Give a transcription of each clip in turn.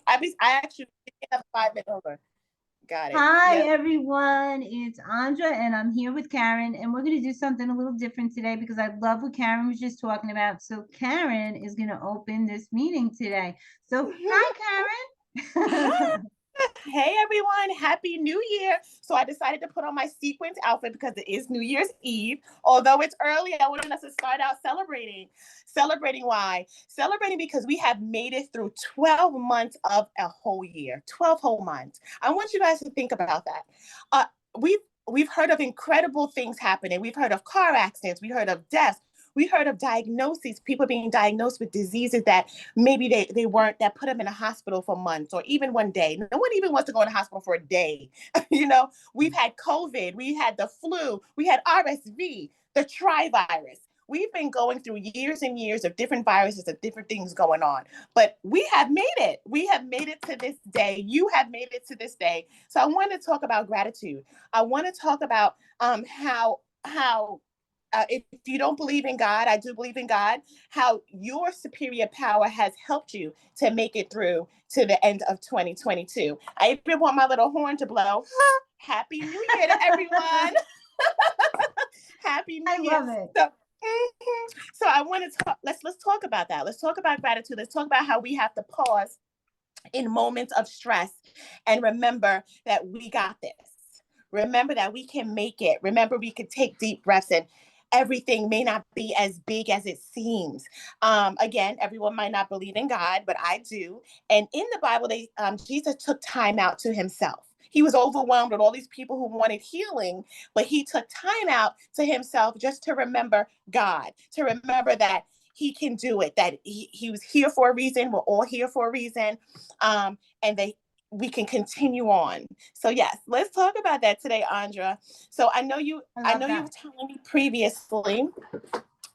I actually have 5 minutes over. Got it. Hi, Yep. everyone. It's Andra, and I'm here with Karen, and we're going to do something a little different today because I love what Karen was just talking about. So, Karen is going to open this meeting today. So, hi, Hi. Karen. Hey everyone, Happy New Year. So I decided to put on my sequins outfit because it is New Year's Eve. Although it's early, I wanted us to start out celebrating. Celebrating why? Celebrating because we have made it through 12 months of a whole year. 12 whole months. I want you guys to think about that. Uh, we've heard of incredible things happening. We've heard of car accidents, we heard of deaths, we heard of diagnoses, people being diagnosed with diseases that maybe they weren't, that put them in a hospital for months or even one day. No one even wants to go in the hospital for a day. We've had COVID, we had the flu, we had RSV, the tri-virus. We've been going through years and years of different viruses and different things going on, but we have made it. We have made it to this day. You have made it to this day. So I want to talk about gratitude. I want to talk about how if you don't believe in God, I do believe in God, how your superior power has helped you to make it through to the end of 2022. I even want my little horn to blow. Happy New Year to everyone. Happy New I Year. love it. So I want to talk, let's talk about that. Let's talk about gratitude. Let's talk about how we have to pause in moments of stress and remember that we got this. Remember that we can make it. Remember we can take deep breaths and everything may not be as big as it seems. Again, everyone might not believe in God, but I do. And in the Bible, Jesus took time out to himself. He was overwhelmed with all these people who wanted healing, but he took time out to himself just to remember God, to remember that he can do it, that he was here for a reason. We're all here for a reason. And we can continue on. So yes, let's talk about that today, Andra. So I I love know you were that. telling me previously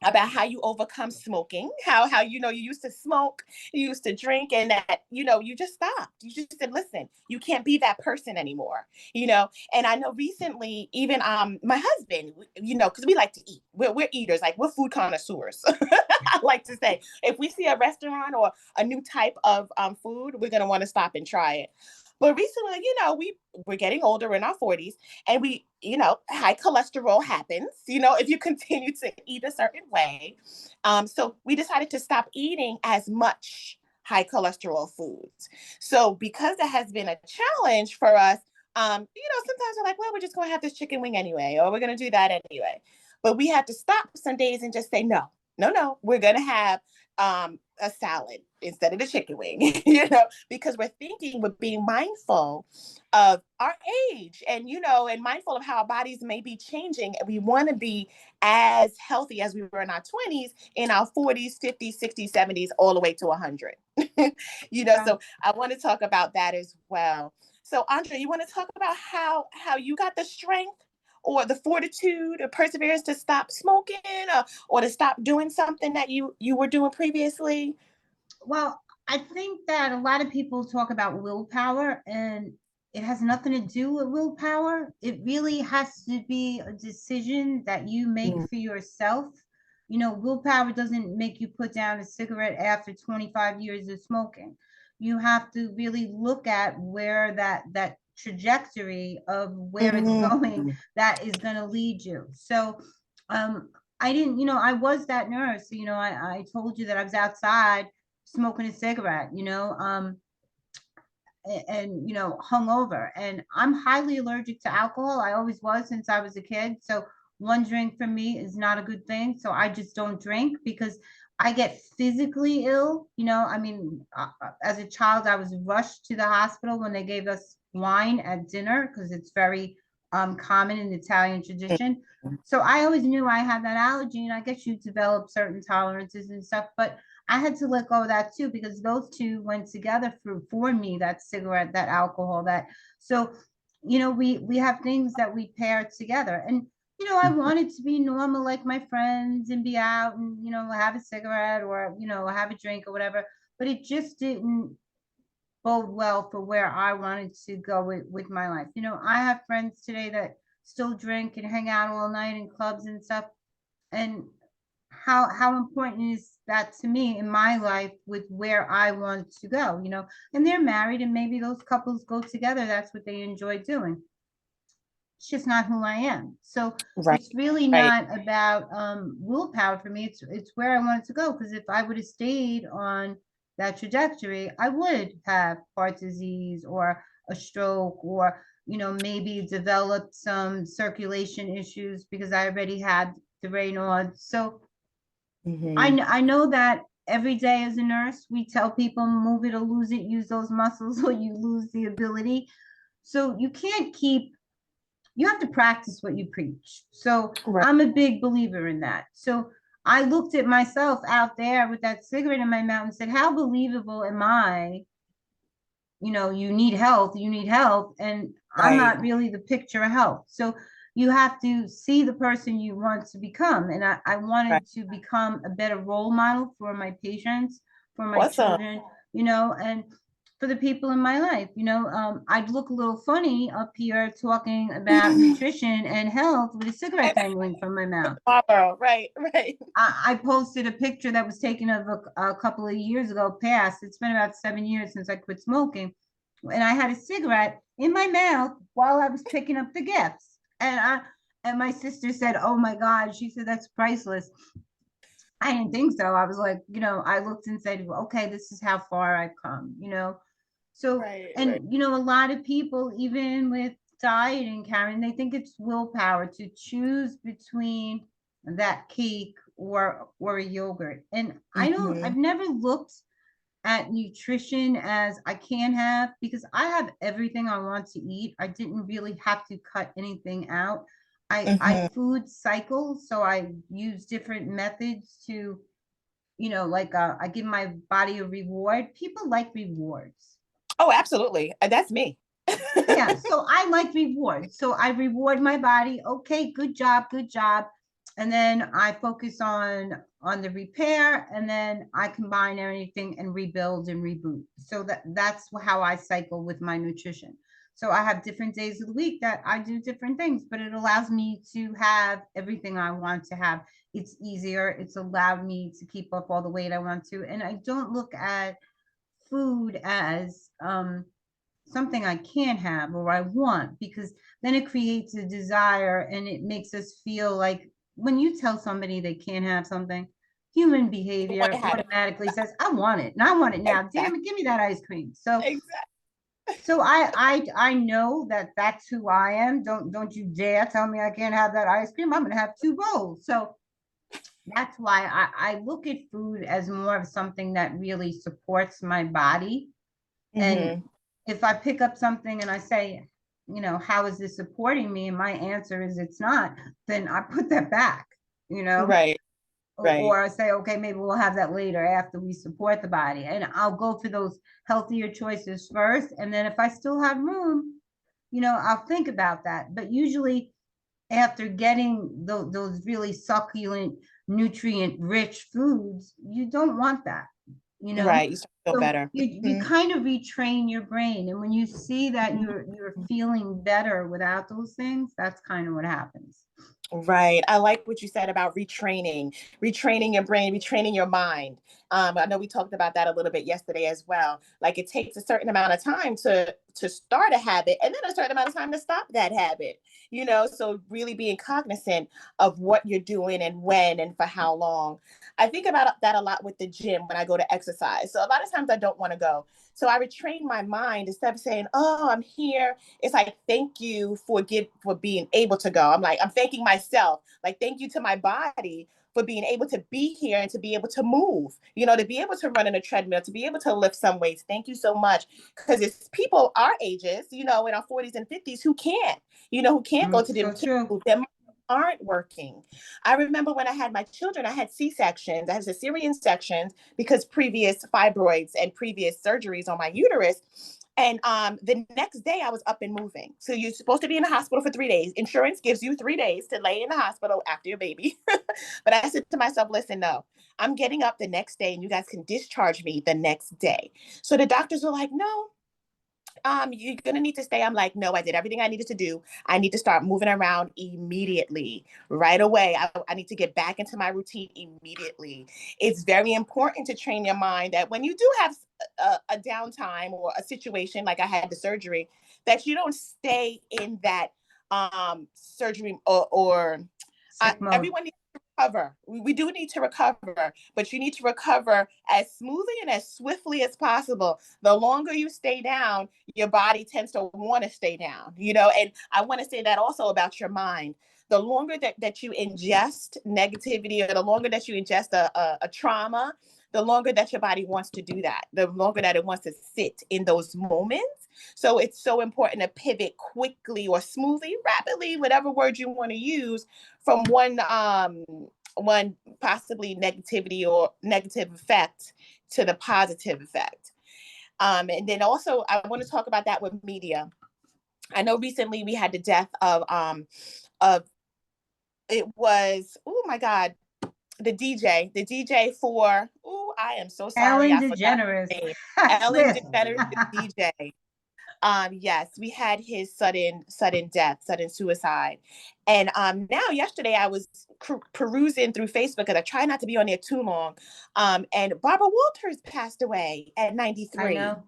about how you overcome smoking, how you used to smoke, you used to drink, and that you just stopped. You just said, listen, you can't be that person anymore. And I know recently, even my husband, because we like to eat. We're eaters, like we're food connoisseurs. I like to say, if we see a restaurant or a new type of food, we're gonna want to stop and try it. But recently, we're getting older, we're in our 40s, and high cholesterol happens, if you continue to eat a certain way. So we decided to stop eating as much high cholesterol foods. So because that has been a challenge for us, sometimes we're like, well, we're just going to have this chicken wing anyway, or we're going to do that anyway. But we had to stop some days and just say, no, no, no, we're going to have a salad instead of the chicken wing, because we're being mindful of our age and mindful of how our bodies may be changing. And we want to be as healthy as we were in our 20s, in our 40s, 50s, 60s, 70s, all the way to 100. Yeah. So I want to talk about that as well. So Andre, you want to talk about how you got the strength or the fortitude or perseverance to stop smoking, or to stop doing something that you were doing previously? Well, I think that a lot of people talk about willpower, and it has nothing to do with willpower. It really has to be a decision that you make Mm. for yourself. Willpower doesn't make you put down a cigarette after 25 years of smoking. You have to really look at where that trajectory of where it's going Mm. that is going to lead you. So, I didn't, I was that nurse. I told you that I was outside smoking a cigarette, and hungover. And I'm highly allergic to alcohol. I always was since I was a kid. So one drink for me is not a good thing. So I just don't drink because I get physically ill. I mean, as a child, I was rushed to the hospital when they gave us wine at dinner because it's very common in Italian tradition. So I always knew I had that allergy, and I guess you develop certain tolerances and stuff. But I had to let go of that too because those two went together for me, that cigarette, that alcohol, that. So, we have things that we pair together. And I wanted to be normal like my friends and be out and have a cigarette or have a drink or whatever, but it just didn't bode well for where I wanted to go with my life. I have friends today that still drink and hang out all night in clubs and stuff, and how important is that to me in my life with where I want to go, you know? And they're married and maybe those couples go together. That's what they enjoy doing. It's just not who I am. So Right. it's really Right. not about willpower for me. It's where I wanted to go. Because if I would have stayed on that trajectory, I would have heart disease or a stroke, or maybe developed some circulation issues because I already had the Raynaud's. So Mm-hmm. I know that every day as a nurse, we tell people move it or lose it, use those muscles or you lose the ability. So you have to practice what you preach. So Right. I'm a big believer in that. So I looked at myself out there with that cigarette in my mouth and said, how believable am I? You need health, and I'm Right. not really the picture of health. So you have to see the person you want to become. And I Right. wanted to become a better role model for my patients, for my Awesome. children, and for the people in my life. I'd look a little funny up here talking about nutrition and health with a cigarette dangling from my mouth. Tomorrow. Right. Right. I posted a picture that was taken of a couple of years ago past. It's been about 7 years since I quit smoking. And I had a cigarette in my mouth while I was picking up the gifts. And my sister said, "Oh my God." She said, "That's priceless." I didn't think so. I was like, I looked and said, well, okay, this is how far I've come. So, Right. Right. and a lot of people, even with dieting, Karen, they think it's willpower to choose between that cake or a yogurt. And Mm-hmm. I've never looked at nutrition as I can have, because I have everything I want to eat. I didn't really have to cut anything out. I Mm-hmm. food cycle, so I use different methods to, like I give my body a reward. People like rewards. Oh, absolutely. That's me. Yeah, so I like rewards. So I reward my body. Okay, good job, good job. And then I focus on the repair, and then I combine everything and rebuild and reboot. So that's how I cycle with my nutrition. So I have different days of the week that I do different things, but it allows me to have everything I want to have. It's easier. It's allowed me to keep up all the weight I want to. And I don't look at food as something I can have or I want, because then it creates a desire and it makes us feel like when you tell somebody they can't have something, human You want to behavior have it. automatically says, I want it and I want it now. Damn Exactly. it, give me that ice cream. So Exactly. so I know that that's who I am. Don't you dare tell me I can't have that ice cream. I'm gonna have two bowls. So that's why I look at food as more of something that really supports my body. And Mm-hmm. if I pick up something and I say, how is this supporting me? And my answer is it's not, then I put that back, you know, Right. Right. or I say, okay, maybe we'll have that later after we support the body. And I'll go for those healthier choices first. And then if I still have room, I'll think about that. But usually after getting those really succulent, nutrient rich foods, you don't want that, you know? Right. You start to feel So better. you Mhm. kind of retrain your brain. And when you see that you're feeling better without those things, that's kind of what happens. Right. I like what you said about retraining your brain, retraining your mind. I know we talked about that a little bit yesterday as well. Like it takes a certain amount of time to start a habit and then a certain amount of time to stop that habit. So really being cognizant of what you're doing and when and for how long. I think about that a lot with the gym when I go to exercise. So a lot of times I don't want to go. So I retrain my mind instead of saying, "Oh, I'm here." It's like, "Thank you for being able to go." I'm thanking myself. Like, thank you to my body for being able to be here and to be able to move. To be able to run in a treadmill, to be able to lift some weights. Thank you so much, because it's people our ages, in our 40s and 50s who can't go to the So true. gym. That aren't working. I remember when I had my children, I had C-sections. I had cesarean sections because previous fibroids and previous surgeries on my uterus. And the next day I was up and moving. So you're supposed to be in the hospital for 3 days. Insurance gives you 3 days to lay in the hospital after your baby. But I said to myself, listen, no, I'm getting up the next day and you guys can discharge me the next day. So the doctors were like, no, you're gonna need to stay. I'm like, no, I did everything I needed to do. I need to start moving around immediately, right away. I need to get back into my routine immediately. It's very important to train your mind that when you do have a downtime or a situation like I had the surgery, that you don't stay in that surgery or Sick mode. everyone needs to recover. We do need to recover, but you need to recover as smoothly and as swiftly as possible. The longer you stay down, your body tends to want to stay down, and I want to say that also about your mind. The longer that you ingest negativity, or the longer that you ingest a trauma, the longer that your body wants to do that, the longer that it wants to sit in those moments. So it's so important to pivot quickly or smoothly, rapidly, whatever word you want to use, from one possibly negativity or negative effect to the positive effect. And then also I want to talk about that with media. I know recently we had the death of it was, oh my God, the DJ for, oh, I am so sorry, Ellen I forgot DeGeneres. her name. I Ellen swear. DeGeneres, the DJ. Yes, we had his sudden death, sudden suicide. And now yesterday I was perusing through Facebook because I try not to be on there too long. And Barbara Walters passed away at I 93. know.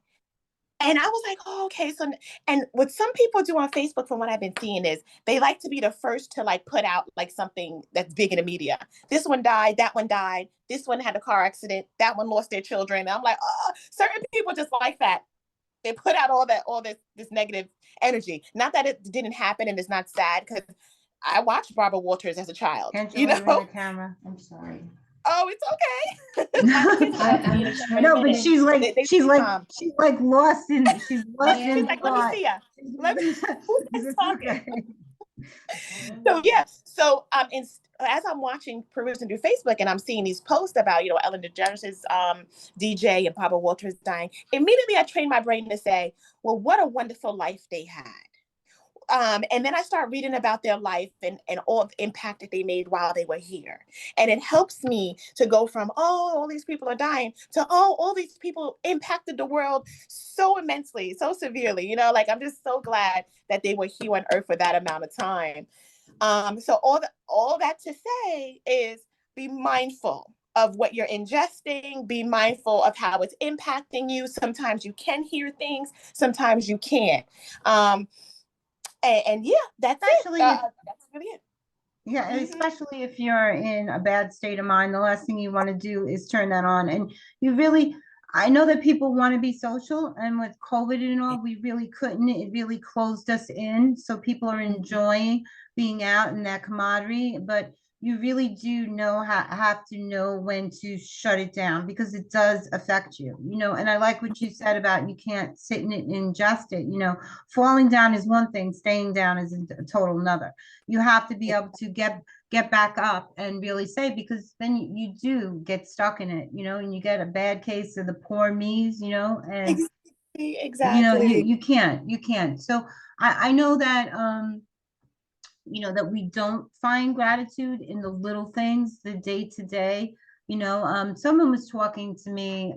And I was like, oh, okay. So, and what some people do on Facebook, from what I've been seeing, is they like to be the first to like put out like something that's big in the media. This one died, that one died, this one had a car accident, that one lost their children. And I'm like, oh, certain people just like that. They put out all this negative energy. Not that it didn't happen and it's not sad, because I watched Barbara Walters as a child, Angela, you're in the camera. I'm sorry. Oh, it's okay. My kids are about to be in the shower in a No, but minute. she's like They she's see like mom. she's like lost in she's lost She's in like, let me thought. see ya. Let me, who's that It's talking? okay. So yeah, so as I'm watching, perusing through Facebook, and I'm seeing these posts about Ellen DeGeneres' DJ and Barbara Walters dying, immediately I trained my brain to say, well, what a wonderful life they had. And then I start reading about their life and all the impact that they made while they were here. And it helps me to go from, oh, all these people are dying, to, oh, all these people impacted the world so immensely, so severely. Like, I'm just so glad that they were here on earth for that amount of time. So all that to say is, be mindful of what you're ingesting, be mindful of how it's impacting you. Sometimes you can hear things, sometimes you can't. And yeah, that's it. Especially if That's really it. yeah, and Mhm. especially if you're in a bad state of mind, the last thing you want to do is turn that on. And you really, I know that people want to be social, and with COVID and all, we really couldn't. It really closed us in. So people are Mhm. enjoying being out in that camaraderie, but you really do have to know when to shut it down, because it does affect you, and I like what you said about you can't sit in it and ingest it. Falling down is one thing, staying down is a total another. You have to be able to get back up and really say, because then you do get stuck in it, and you get a bad case of the poor me's, and Exactly. you Exactly. you can't. So I know that that we don't find gratitude in the little things, the day to day. Someone was talking to me.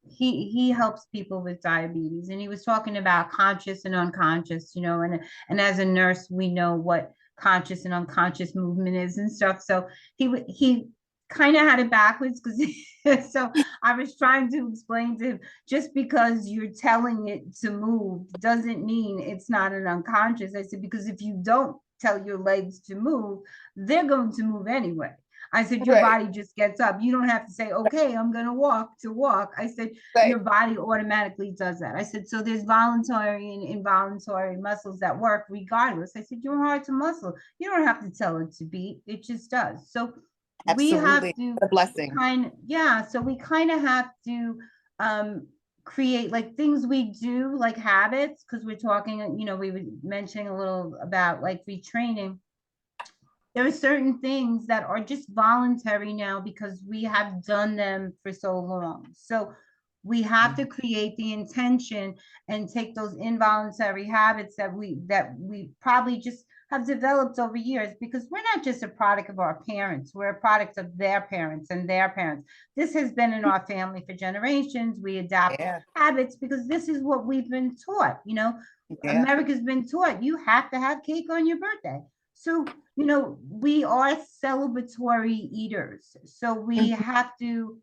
He helps people with diabetes, and he was talking about conscious and unconscious, and as a nurse we know what conscious and unconscious movement is and stuff. So he kind of had it backwards, because so I was trying to explain to him, just because you're telling it to move doesn't mean it's not an unconscious. I said, because if you don't tell your legs to move, they're going to move anyway. I said, your Right. body just gets up. You don't have to say, okay, I'm going to walk to walk. I said, your Right. body automatically does that. I said, so there's voluntary and involuntary muscles that work regardless. I said, your heart's a muscle. You don't have to tell it to beat. It just does. So we have Absolutely. to A blessing. so we kind of have to create like things we do, like habits, because we're talking, we were mentioning a little about like retraining. There are certain things that are just voluntary now because we have done them for so long. So we have to create the intention and take those involuntary habits that we probably just have developed over years, because we're not just a product of our parents, we're a product of their parents and their parents. This has been in our family for generations. We adapt Yeah. habits because this is what we've been taught. Yeah. America's been taught you have to have cake on your birthday. So, we are celebratory eaters. So we Mhm. have to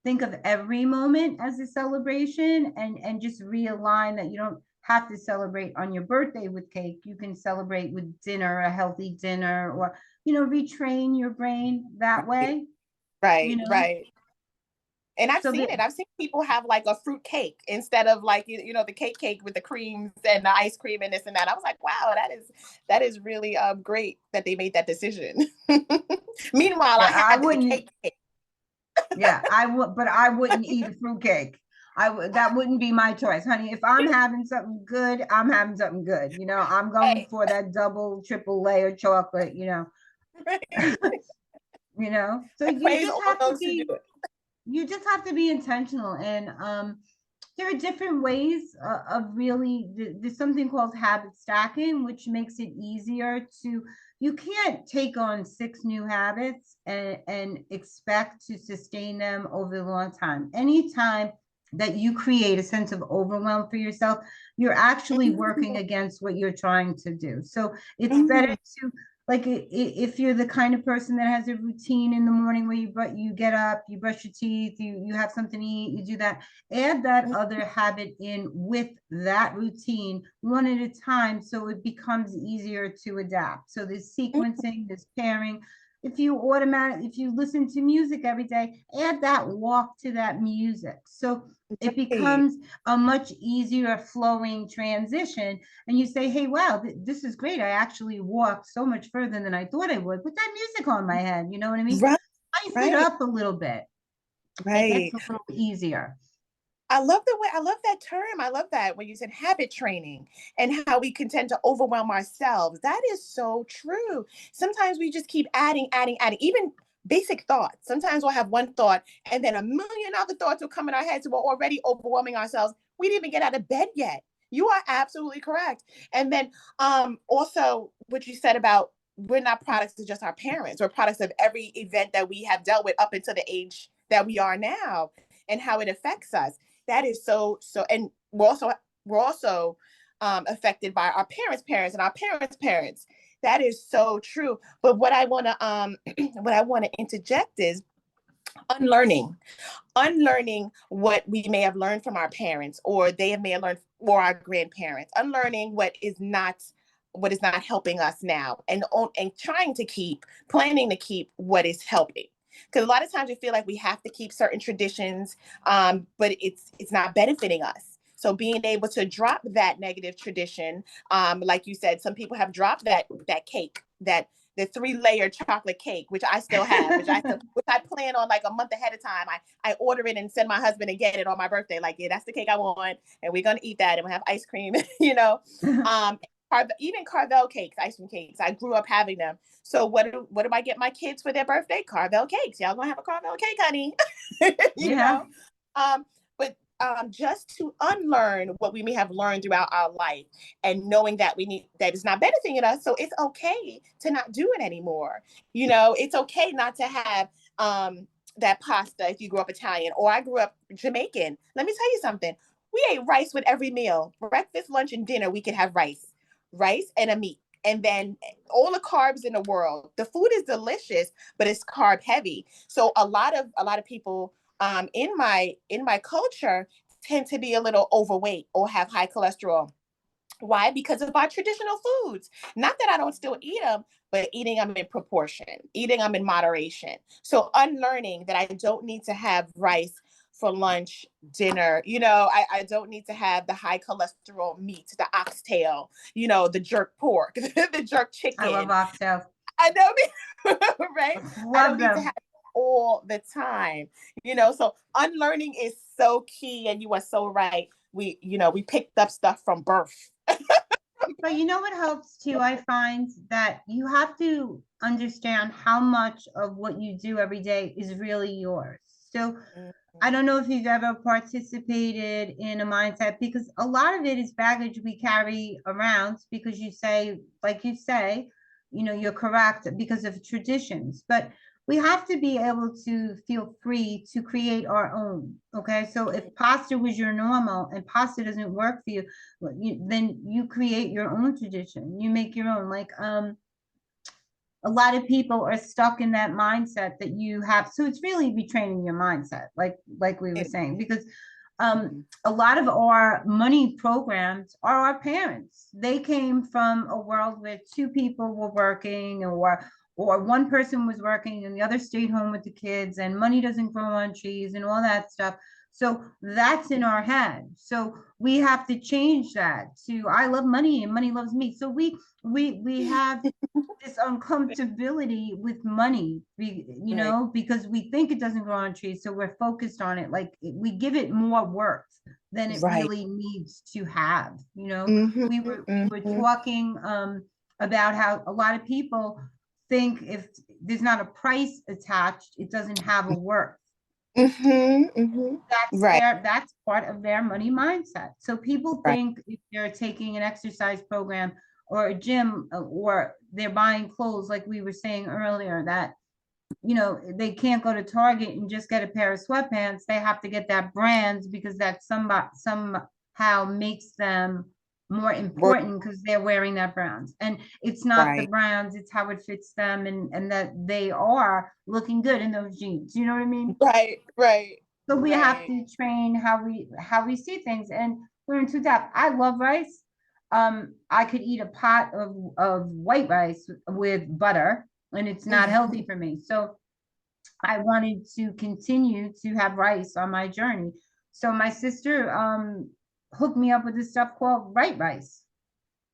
think of every moment as a celebration, and just realign that you don't have to celebrate on your birthday with cake. You can celebrate with dinner, a healthy dinner, or, retrain your brain that Right. way, you Right. know. Right. And I've So seen that, it. I've seen people have like a fruit cake instead of like the cake with the creams and the ice cream and this and that. I was like, wow, that is really great that they made that decision. Meanwhile, yeah, I I had the wouldn't, cake. yeah, I would, but I wouldn't eat a fruit cake. That wouldn't be my choice, honey. If I'm having something good, I'm having something good. I'm going Right. for that double, triple layer chocolate, Right. So I praise all those who do it. you just have to be intentional. And there are different ways of really, there's something called habit stacking, which makes it easier to, you can't take on 6 new habits and expect to sustain them over a long time. Anytime that you create a sense of overwhelm for yourself, you're actually working Mhm. against what you're trying to do. So it's better Mhm. to, like, if you're the kind of person that has a routine in the morning where you get up, you brush your teeth, you have something to eat, you do that, add that other habit in with that routine one at a time, so it becomes easier to adapt. So there's Mhm. sequencing, there's pairing. If you listen to music every day, add that walk to that music. So it Right. becomes a much easier flowing transition, and you say, hey, wow, this is great. I actually walked so much further than I thought I would with that music on my head. You know what I mean? Right. Spice it Right. up a little bit. It gets Right. a little easier. I love that term. I love that when you said habit training and how we can tend to overwhelm ourselves. That is so true. Sometimes we just keep adding, adding, adding, even basic thoughts. Sometimes we'll have one thought and then a million other thoughts will come in our heads. So we're already overwhelming ourselves. We didn't even get out of bed yet. You are absolutely correct. And then also what you said about we're not products of just our parents. We're products of every event that we have dealt with up until the age that we are now and how it affects us. That is so, and we're also affected by our parents and our parents. That is so true. But what I want to what I want to interject is unlearning unlearning what we may have learned from our parents or may have learned or our grandparents, unlearning what is not helping us now, and trying to keep planning to keep what is helping, because a lot of times we feel like we have to keep certain traditions, but it's not benefiting us. So being able to drop that negative tradition, like you said, some people have dropped that cake, that the 3-layer chocolate cake, which I still have, which I plan on like a month ahead of time. I order it and send my husband and get it on my birthday. Like, yeah, that's the cake I want, and we're gonna eat that, and we have ice cream. you know, um, even Carvel cakes, ice cream cakes. I grew up having them. So what do I get my kids for their birthday? Carvel cakes. Y'all gonna have a Carvel cake, honey? you Yeah. know, but just to unlearn what we may have learned throughout our life, and knowing that that is not benefiting us. So it's okay to not do it anymore. It's okay not to have that pasta if you grew up Italian, or I grew up Jamaican. Let me tell you something. We ate rice with every meal. Breakfast, lunch, and dinner, we could have rice and a meat. And then all the carbs in the world. The food is delicious, but it's carb heavy. So a lot of people in my culture tend to be a little overweight or have high cholesterol. Why? Because of our traditional foods. Not that I don't still eat them, but eating them in proportion, eating them in moderation. So unlearning that I don't need to have rice for lunch, dinner. I don't need to have the high cholesterol meat, the oxtail, the jerk pork, the jerk I love chicken. oxtails. I don't need, right? I don't Love need to have them. all the time. So unlearning is so key, and you are so right. We picked up stuff from birth. But you know what helps too? I find that you have to understand how much of what you do every day is really yours. So I don't know if you've ever participated in a mindset, because a lot of it is baggage we carry around, because you say, like you say, you're correct, because of traditions. But we have to be able to feel free to create our own. Okay. So if pasta was your normal and pasta doesn't work for you, then you create your own tradition. You make your own. Like, a lot of people are stuck in that mindset that you have. So it's really retraining your mindset, like we were saying, because a lot of our money programs are our parents. They came from a world where two people were working, or one person was working and the other stayed home with the kids, and money doesn't grow on trees and all that stuff. So that's in our head. So we have to change that to I love money and money loves me. So we have this uncomfortability with money, Right. because we think it doesn't grow on trees. So we're focused on it. Like, we give it more worth than it Right. really needs to have. Mm-hmm. We were Mm-hmm. talking about how a lot of people think if there's not a price attached, it doesn't have a worth. Mm-hmm. Mm-hmm. Right. That's part of their money mindset. So people Right. think if they're taking an exercise program or a gym, or they're buying clothes, like we were saying earlier, that they can't go to Target and just get a pair of sweatpants. They have to get that brands, because that somehow makes them more Work. important, because they're wearing that brands. And it's not the Right. brands, it's how it fits them, and that they are looking good in those jeans. You know what I mean? Right. Right. So we have Right. to train how we see things, and learn to adapt. I love rice. I could eat a pot of white rice with butter, and it's not healthy for me. So I wanted to continue to have rice on my journey. So my sister hooked me up with this stuff called right rice.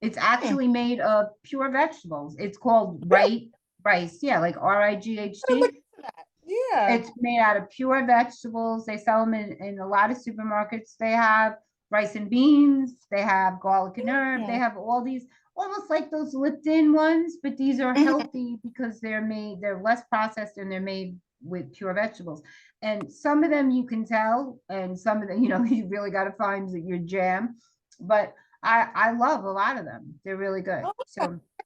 It's Hmm. actually made of pure vegetables. It's called Really? right rice. Yeah, like Gotta look RIGHT. into that. Yeah. It's made out of pure vegetables. They sell them in a lot of supermarkets. They have rice and beans. They have garlic and herb. They Mm-hmm. have all these, almost like those Lipton ones, but these are healthy because they're less processed, and they're made with pure vegetables. And some of them you can tell, and some of them, you really got to find your jam. But I love a lot of them. They're really good. Oh, I'm So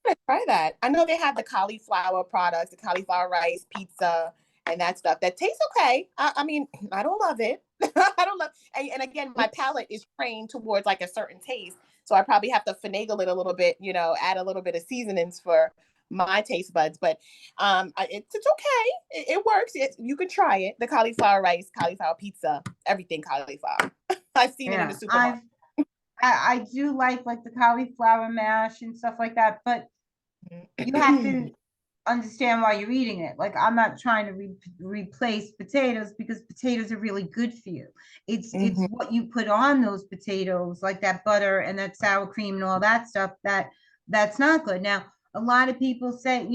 gonna try that. I know they have the cauliflower products, the cauliflower rice, pizza, and that stuff. That tastes okay. I mean, I don't love it. I don't love, and again, my palate is trained towards like a certain taste, so I probably have to finagle it a little bit. Add a little bit of seasonings for my taste buds. But it's okay. It works. You can try it. The cauliflower rice, cauliflower pizza, everything cauliflower. I've seen it in the yeah, supermarket. I do like the cauliflower mash and stuff like that, but you have to understand why you're eating it. Like, I'm not trying to replace potatoes, because potatoes are really good for you. It's Mhm. what you put on those potatoes, like that butter and that sour cream and all that stuff, that's not good. Now, a lot of people say,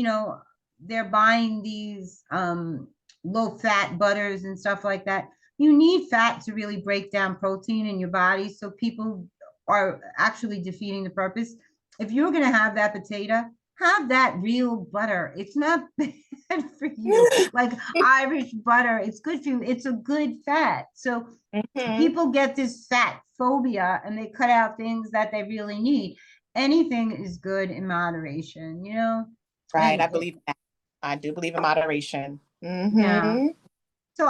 they're buying these low fat butters and stuff like that. You need fat to really break down protein in your body. So people are actually defeating the purpose. If you're going to have that potato, have that real butter. It's not bad for you. Like Irish butter, it's good for you. It's a good fat. So Mhm. people get this fat phobia, and they cut out things that they really need. Anything is good in moderation. Right. And I believe that. I do believe in moderation. yeah. Hmm. So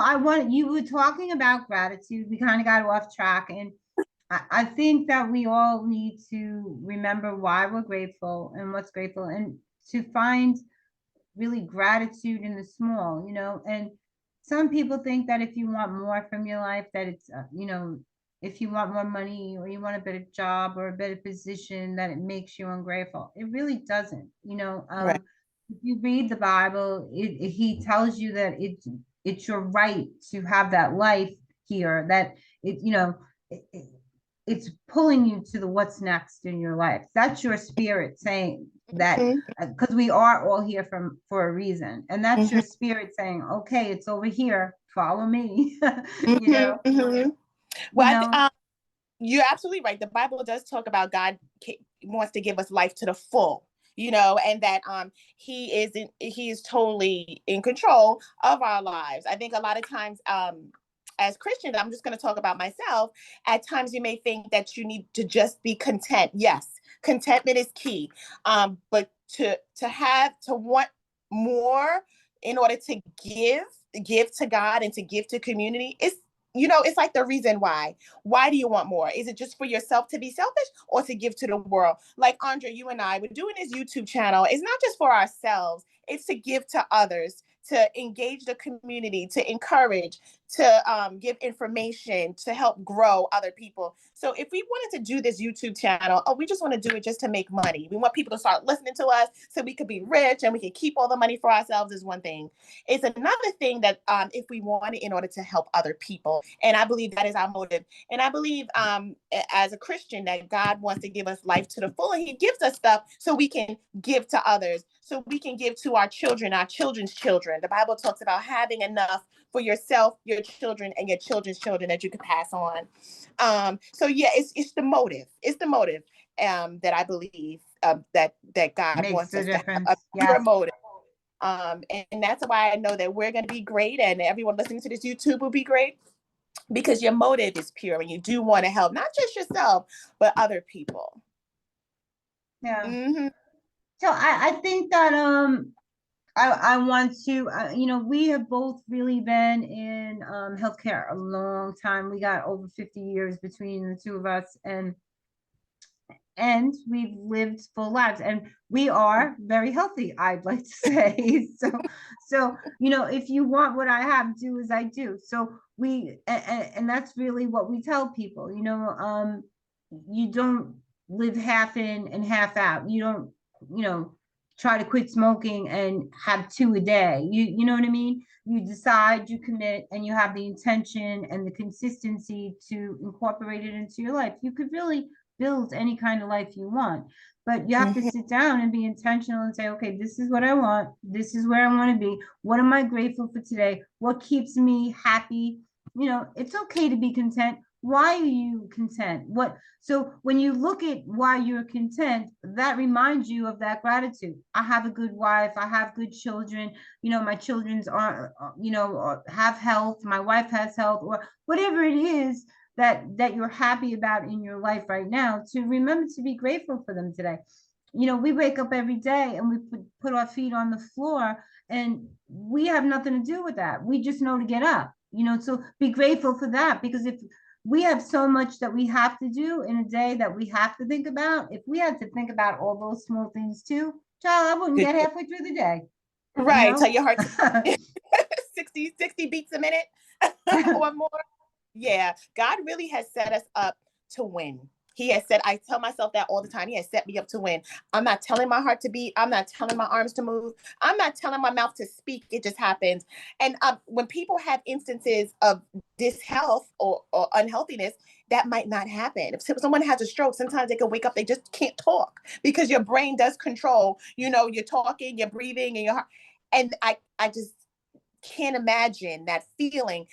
you were talking about gratitude. We kind of got off track, and I think that we all need to remember why we're grateful and what's grateful, and to find really gratitude in the small. And some people think that if you want more from your life, that if you want more money, or you want a better job or a better position, that it makes you ungrateful. It really doesn't. Right. If you read the Bible, he tells you that it's your right to have that life here, that it, it's pulling you to the what's next in your life. That's your spirit saying that, Mhm. because we are all here for a reason, and that's your Mhm. spirit saying, okay, it's over here, follow me. you know Mhm. Mhm. you Well, know you're absolutely right. The Bible does talk about God wants to give us life to the full, and that he is totally in control of our lives. I think a lot of times as Christians, I'm just going to talk about myself. At times you may think that you need to just be content. Yes, contentment is key. But to want more in order to give to God and to give to community, it's like the reason why. Why do you want more? Is it just for yourself to be selfish, or to give to the world? Like Andra, you and I, we're doing this YouTube channel. It's not just for ourselves. It's to give to others, to engage the community, to encourage, to give information, to help grow other people. So if we wanted to do this YouTube channel, we just want to do it just to make money. We want people to start listening to us so we could be rich and we can keep all the money for ourselves, is one thing. It's another thing that if we want it in order to help other people. And I believe that is our motive. And I believe as a Christian that God wants to give us life to the full, and he gives us stuff so we can give to others, so we can give to our children, our children's children. The Bible talks about having enough for yourself, your children, and your children's children that you can pass on. So yeah, it's the motive. It's the motive that I believe that God Makes wants the us difference. to have a pure Yes. motive. And that's why I know that we're going to be great, and everyone listening to this YouTube will be great, because your motive is pure and you do want to help not just yourself but other people. Yeah. Mm-hmm. So I think that I want to we have both really been in healthcare a long time. We got over 50 years between the two of us, and we've lived full lives, and we are very healthy, I'd like to say. So if you want what I have, do as I do. So and that's really what we tell people. You don't live half in and half out. You don't try to quit smoking and have two a day. You know what I mean? You decide, you commit, and you have the intention and the consistency to incorporate it into your life. You could really build any kind of life you want, but you have to sit down and be intentional and say, okay, this is what I want, this is where I want to be, what am I grateful for today, what keeps me happy. It's okay to be content. Why are you content? So when you look at why you're content, that reminds you of that gratitude. I have a good wife, I have good children, my children's are have health, my wife has health, or whatever it is that you're happy about in your life right now, to remember to be grateful for them today. We wake up every day and we put our feet on the floor, and we have nothing to do with that. We just know to get up, so be grateful for that, because if we have so much that we have to do in a day that we have to think about, if we had to think about all those small things too, child, I wouldn't get halfway through the day. Right. Tell your heart to 60 beats a minute or more. Yeah, God really has set us up to win. He has said, I tell myself that all the time. He has set me up to win. I'm not telling my heart to beat. I'm not telling my arms to move. I'm not telling my mouth to speak. It just happens. And when people have instances of dishealth or unhealthiness, that might not happen. If someone has a stroke, sometimes they can wake up, they just can't talk, because your brain does control, you're talking, you're breathing, and your heart. And I just can't imagine that feeling.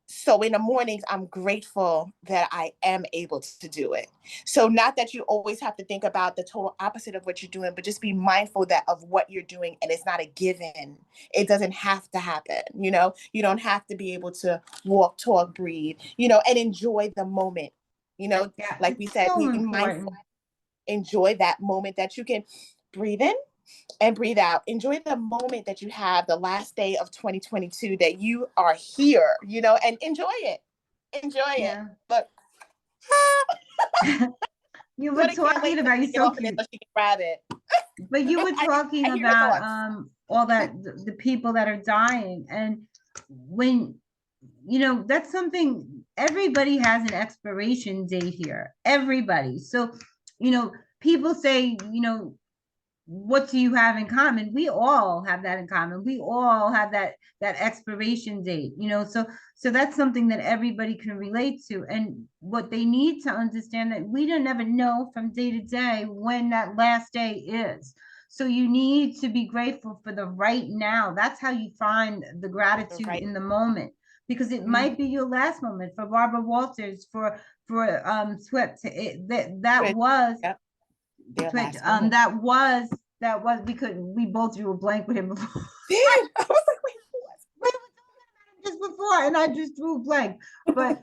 So in the mornings, I'm grateful that I am able to do it. So not that you always have to think about the total opposite of what you're doing, but just be mindful of what you're doing, and it's not a given. It doesn't have to happen. You don't have to be able to walk, talk, breathe, and enjoy the moment. Yeah, Like we it's said, so be important. mindful, enjoy that moment that you can breathe in and breathe out. Enjoy the moment that you have, the last day of 2022, that you are here, and enjoy it. Enjoy it. Yeah. Look, You were Twitter can't talking wait to about, you're get so off of this cute, so she can grab it. but you were talking I hear her about thoughts. all that, the people that are dying, and when that's something, everybody has an expiration date here, everybody. So people say, what do you have in common? We all have that in common. We all have that expiration date, so that's something that everybody can relate to. And what they need to understand, that we don't ever know from day to day when that last day is. So you need to be grateful for the right now. That's how you find the gratitude Right. in the moment, because it might be your last moment. For Barbara Walters, for Swift, that Good. was Yep. Their Twitch. last moment. We both drew a blank with him before. Did I was like, wait, We were talking about him just before, and I just drew a blank. But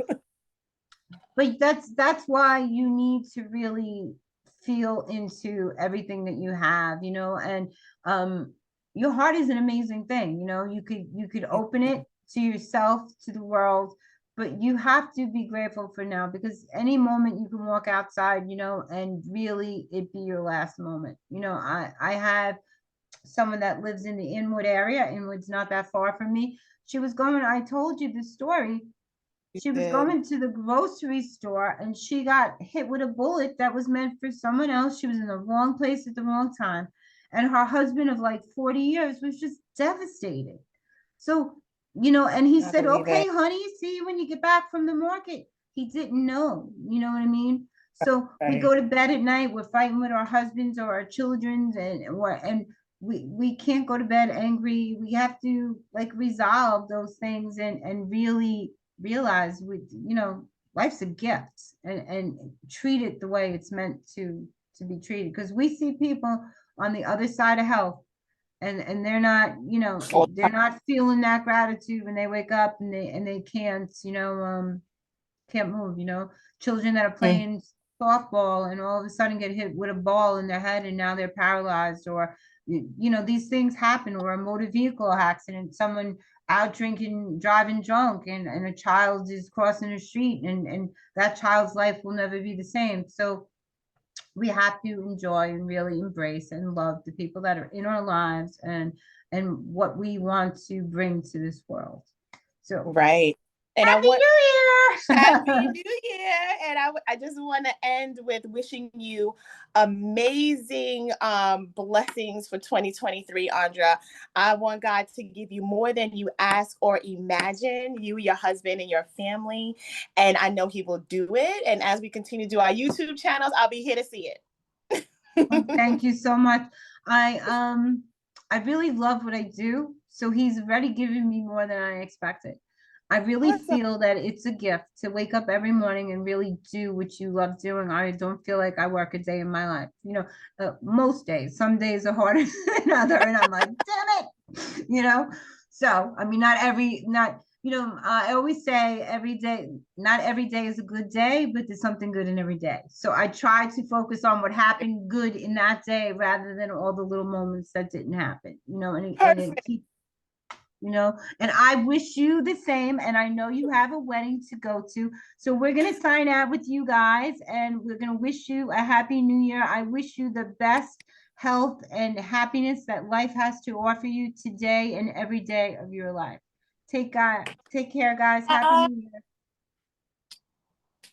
that's why you need to really feel into everything that you have, and um your heart is an amazing thing. You could open it to yourself, to the world, but you have to be grateful for now, because any moment you can walk outside, and really it be your last moment. I have someone that lives in the Inwood area. Inwood's not that far from me. She was going, I told you the story, You she was did. going to the grocery store and she got hit with a bullet that was meant for someone else. She was in the wrong place at the wrong time. And her husband of like 40 years was just devastated. So, and he I said, believe okay, it. honey, see you when you get back from the market. He didn't know, you know what I mean? So we Right. go to bed at night, we're fighting with our husbands or our children, and we can't go to bed angry. We have to like resolve those things and really realize life's a gift, and treat it the way it's meant to be treated, because we see people on the other side of health, and they're not, All they're not feeling that gratitude when they wake up, and they can't move, children that are the time. playing softball and all of a sudden get hit with a ball in their head and now they're paralyzed, or these things happen, or a motor vehicle accident, someone out drinking, driving drunk, and a child is crossing the street, and that child's life will never be the same. So we have to enjoy and really embrace and love the people that are in our lives, and what we want to bring to this world. So Right. And I happy want New Happy Year. New Year. And I just want to end with wishing you amazing blessings for 2023, Andra. I want God to give you more than you ask or imagine, you, your husband, and your family. And I know He will do it. And as we continue to do our YouTube channels, I'll be here to see Well, it. thank you so much. I really love what I do. So he's already given me more than I expected. I really Awesome. feel that it's a gift to wake up every morning and really do what you love doing. I don't feel like I work a day in my life. Most days, some days are harder than other, and I'm like, damn it, So, I mean, not I always say every day, not every day is a good day, but there's something good in every day. So I try to focus on what happened good in that day rather than all the little moments that didn't happen, and it Perfect. keeps, and I wish you the same. And I know you have a wedding to go to. So we're going to sign out with you guys, and we're going to wish you a happy new year. I wish you the best health and happiness that life has to offer you today and every day of your life. Take care, guys. Happy Uh, New Year.